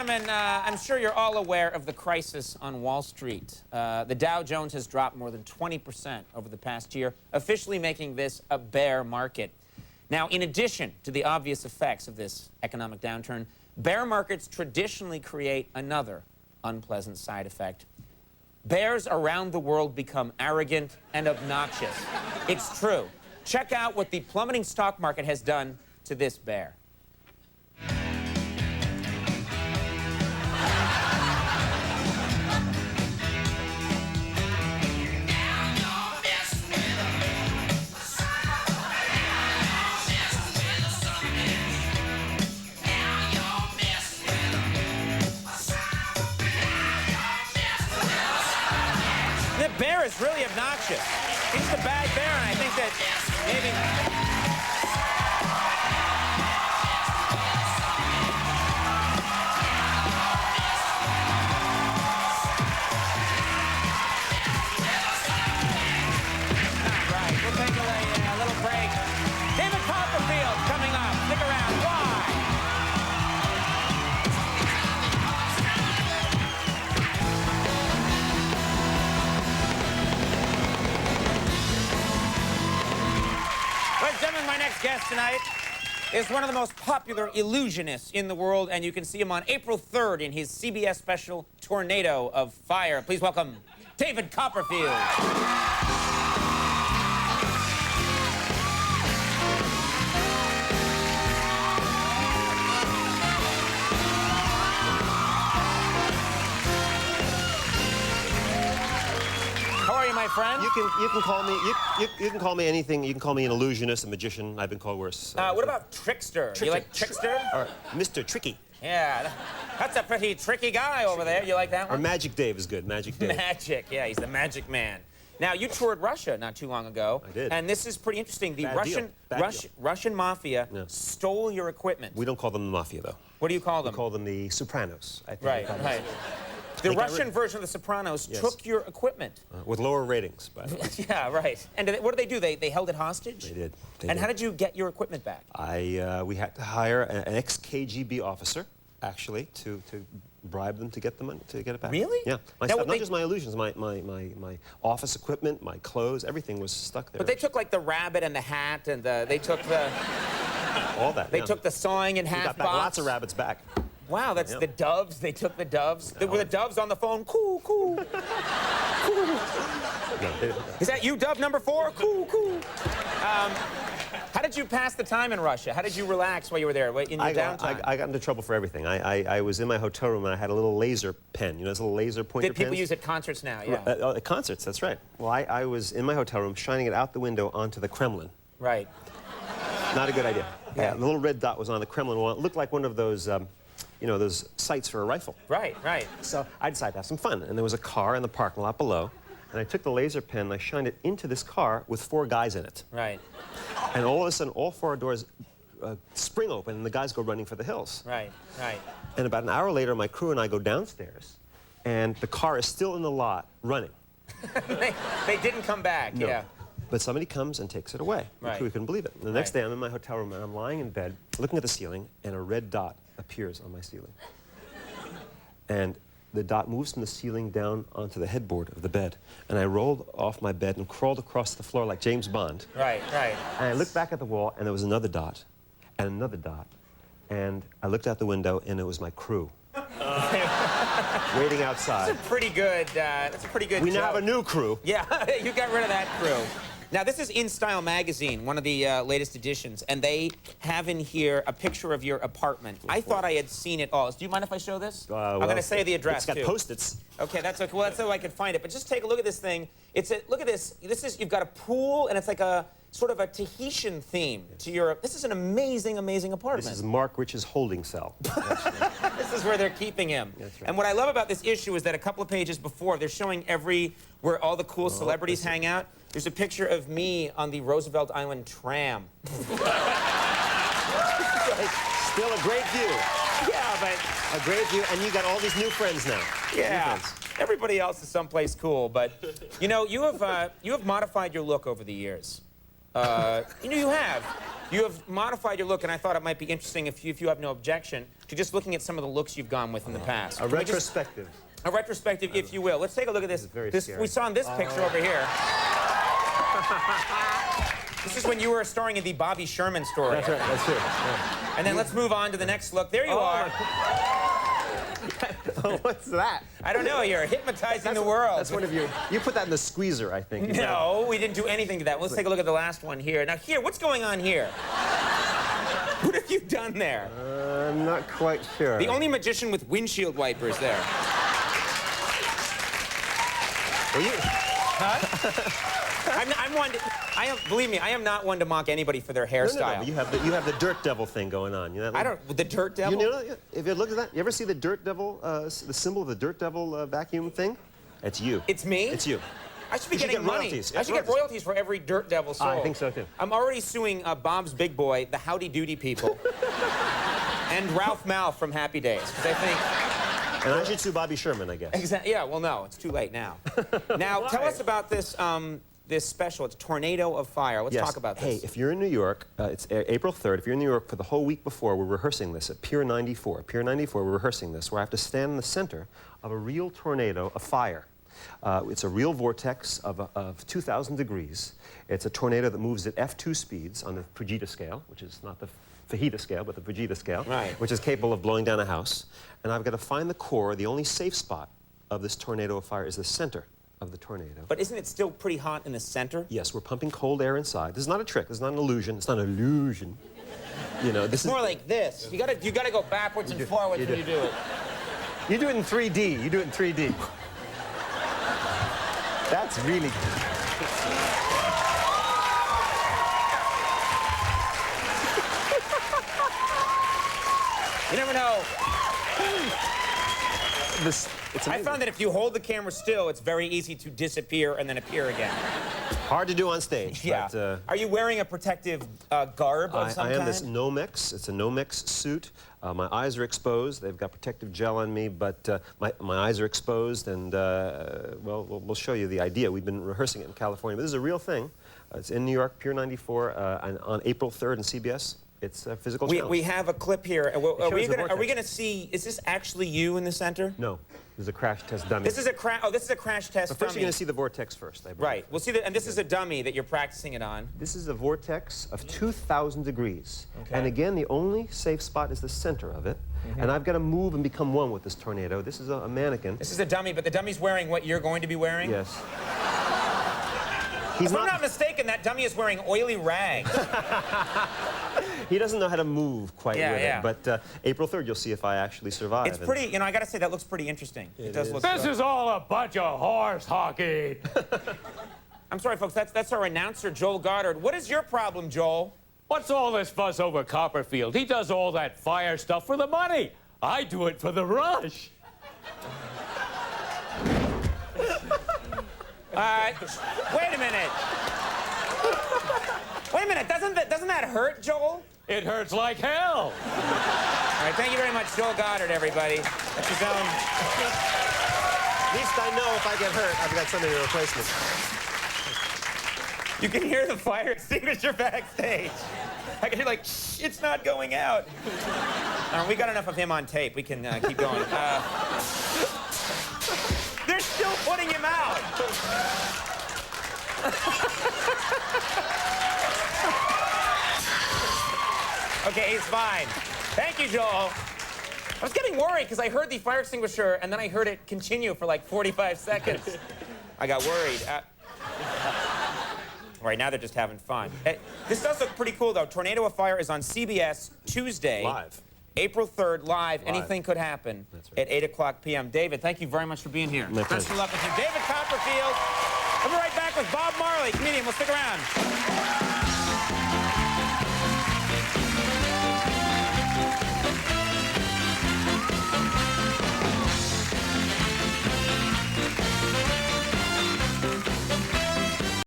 gentlemen, I'm sure you're all aware of the crisis on Wall Street. The Dow Jones has dropped more than 20% over the past year, officially making this a bear market. Now, in addition to the obvious effects of this economic downturn, bear markets traditionally create another unpleasant side effect. Bears around the world become arrogant and obnoxious. It's true. Check out what the plummeting stock market has done to this bear. The bear is really obnoxious. He's the bad bear, and I think that maybe... All right, we'll take a little break. David Copperfield coming up. Stick around. Why? Ladies and gentlemen, my next guest tonight is one of the most popular illusionists in the world, and you can see him on April 3rd in his CBS special, Tornado of Fire. Please welcome David Copperfield. My friend. You can call me anything. You can call me an illusionist, a magician. I've been called worse. What about trickster? You like trickster? Or Mr. Tricky. Yeah, that's a pretty tricky guy over there. You like that one? Or Magic Dave is good. Magic Dave. Magic, yeah, he's the magic man. Now, you toured Russia not too long ago. I did. And this is pretty interesting. The Bad Russian mafia stole your equipment. We don't call them the mafia, though. What do you call them? We call them the Sopranos, I think. Right. The Russian version of The Sopranos took your equipment. With lower ratings, by the way. Yeah, right. And what did they do? They held it hostage? They did. And how did you get your equipment back? We had to hire an ex-KGB officer, actually, to bribe them to get the money, to get it back. Really? Yeah. My stuff, not just my illusions, my office equipment, my clothes, everything was stuck there. But they took, like, the rabbit and the hat, and they took the... All that, They took the sawing and half box. We got back lots of rabbits back. Wow, that's the doves. They took the doves. Were the doves on the phone? Coo, coo. Coo. Is that you, dove number 4? Coo, coo. How did you pass the time in Russia? How did you relax while you were there, in your downtime? I got into trouble for everything. I was in my hotel room and I had a little laser pen. You know, those little laser pointer pens? That people use at concerts now, yeah. At concerts, that's right. Well, I was in my hotel room shining it out the window onto the Kremlin. Right. Not a good idea. Yeah. The little red dot was on the Kremlin wall. It looked like one of those... you know, those sights for a rifle. Right. So I decided to have some fun. And there was a car in the parking lot below. And I took the laser pen and I shined it into this car with 4 guys in it. Right. And all of a sudden, all 4 doors spring open and the guys go running for the hills. Right. And about an hour later, my crew and I go downstairs. And the car is still in the lot running. they didn't come back, no. Yeah. But somebody comes and takes it away. Right. The crew couldn't believe it. And the next day, I'm in my hotel room and I'm lying in bed, looking at the ceiling, and a red dot appears on my ceiling. And the dot moves from the ceiling down onto the headboard of the bed. And I rolled off my bed and crawled across the floor like James Bond. Right. And I looked back at the wall, and there was another dot, and another dot. And I looked out the window, and it was my crew. Waiting outside. That's a pretty good joke. We now have a new crew. Yeah, you got rid of that crew. Now, this is In Style magazine, one of the latest editions, and they have in here a picture of your apartment. I thought I had seen it all. Do you mind if I show this? I'm going to say the address, It's got Post-its. Okay, that's okay. Well, that's how I could find it. But just take a look at this thing. Look at this. You've got a pool, and it's like a sort of a Tahitian theme to your... This is an amazing, amazing apartment. This is Mark Rich's holding cell. This is where they're keeping him. That's right. And what I love about this issue is that a couple of pages before, they're showing where all the cool celebrities hang out. There's a picture of me on the Roosevelt Island tram. Still a great view. Yeah, but... A great view, and you got all these new friends now. Yeah. Everybody else is someplace cool, but, you know, you have modified your look over the years. You know, you have. You have modified your look, and I thought it might be interesting if you have no objection to just looking at some of the looks you've gone with in the past. A retrospective. A retrospective, if you will. Let's take a look at this. We saw in this picture over here. This is when you were starring in the Bobby Sherman story. That's right, that's true. Yeah. And then let's move on to the next look. There you are. What's that? I don't know. You're hypnotizing the world. That's one of your... You put that in the squeezer, I think. No, we didn't do anything to that. Let's take a look at the last one here. Now, here, what's going on here? What have you done there? I'm not quite sure. The only magician with windshield wipers there. Well, you... Huh? I'm one. Believe me, I am not one to mock anybody for their hairstyle. No, you have the dirt devil thing going on. You know that? I don't. The dirt devil. You know, if you look at that, you ever see the dirt devil, the symbol of the dirt devil vacuum thing? It's you. It's me. It's you. I should be getting money. Royalties. I should get royalties for every dirt devil sold. I think so too. I'm already suing Bob's Big Boy, the Howdy Doody people, and Ralph Malph from Happy Days, because I think. And I should sue Bobby Sherman, I guess. Exactly. Yeah. Well, no, it's too late now. Now, tell us about this. This special. It's Tornado of Fire. Let's talk about this. Hey, if you're in New York, it's April 3rd. If you're in New York for the whole week before, we're rehearsing this at Pier 94. Pier 94, we're rehearsing this, where I have to stand in the center of a real tornado of fire. It's a real vortex of 2,000 degrees. It's a tornado that moves at F2 speeds on the Fujita scale, which is not the fajita scale, but the Fujita scale, which is capable of blowing down a house. And I've got to find the core. The only safe spot of this tornado of fire is the center of the tornado. But isn't it still pretty hot in the center? Yes, we're pumping cold air inside. This is not a trick. This is not an illusion. It's not an illusion. You know, this is more like this. You gotta go backwards and forwards when you do it. You do it in 3D. You do it in 3D. That's really good. You never know. I found found that if you hold the camera still, it's very easy to disappear and then appear again. Hard to do on stage. Yeah. But, are you wearing a protective garb of some kind? I am this Nomex. It's a Nomex suit. My eyes are exposed. They've got protective gel on me, but my eyes are exposed, and, well, we'll show you the idea. We've been rehearsing it in California, but this is a real thing. It's in New York, Pier 94, and on April 3rd in CBS. It's a physical challenge. We have a clip here. Are we going to see, is this actually you in the center? No. This is a crash test dummy. This is a crash test but first dummy. you're going to see the vortex first, I believe. Right. We'll see and this is a dummy that you're practicing it on. This is a vortex of 2,000 degrees. Okay. And again, the only safe spot is the center of it. And I've got to move and become one with this tornado. This is a mannequin. This is a dummy, but the dummy's wearing what you're going to be wearing? Yes. If I'm not mistaken, that dummy is wearing oily rags. He doesn't know how to move quite with yeah. it. But April 3rd, you'll see if I actually survive. It's pretty, you know, I got to say, that looks pretty interesting. It does look This is all a bunch of horse hockey. I'm sorry, folks, that's our announcer, Joel Goddard. What is your problem, Joel? What's all this fuss over Copperfield? He does all that fire stuff for the money. I do it for the rush. Wait a minute. Wait a minute, doesn't that hurt, Joel? It hurts like hell. All right, thank you very much, Joel Goddard, everybody. That's his own. At least I know if I get hurt, I've got somebody to replace me. You can hear the fire extinguisher backstage. I can hear like, shh, it's not going out. We got enough of him on tape. We can keep going. They're still putting him out. Okay, he's fine. Thank you, Joel. I was getting worried because I heard the fire extinguisher and then I heard it continue for like 45 seconds. I got worried. All right, now they're just having fun. Hey, this does look pretty cool, though. Tornado of Fire is on CBS Tuesday. Live. April 3rd, live. Anything could happen at 8 o'clock p.m. David, thank you very much for being here. My Best pleasure. of luck with you. David Copperfield. We'll be right back with Bob Marley, comedian. We'll stick around.